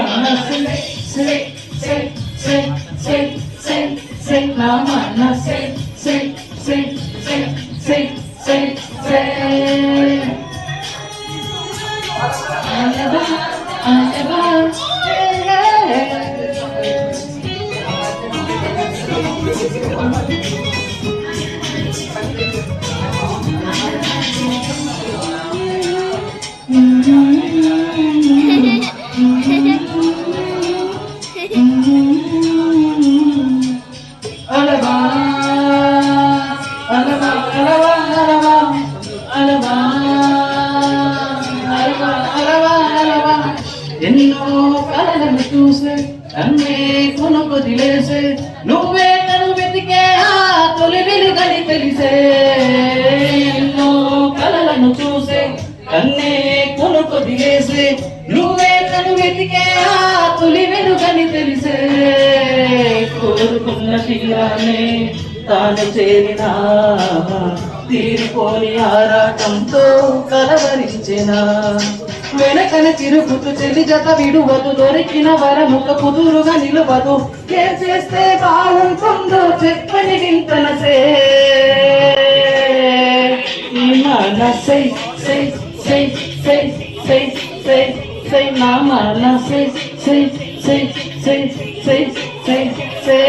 మనసే సే సే సే సే సే సే నా మనసే సే సే సే సే సే సే అలవా అలవా ఎన్నో కలలను చూసే అన్నే కొనుకొదిలేసే నువ్వే నన్ను వెతికే ఆ తొలి వెలుగని తెలిసే ఎన్నో కలలను చూసే అన్నే కొనుకొదిలేసే నువ్వే నన్ను వెతికే ఆ తొలి వెలుగని తెలిసే కోరుకున్న తీరానే తాను చేరినా తీరిపోని ఆరాటంతో కలవరించిన వెనకన తిరుగుతూ చెల్లి జత విడువదు దొరికిన వరముక కుదురుగా నిలువదు ఏం చేస్తే బాగుంటుందో చెప్పని వింతనసే మనసై సై సై సై సై సై సై నా మనసై సై సై సై సై సై సై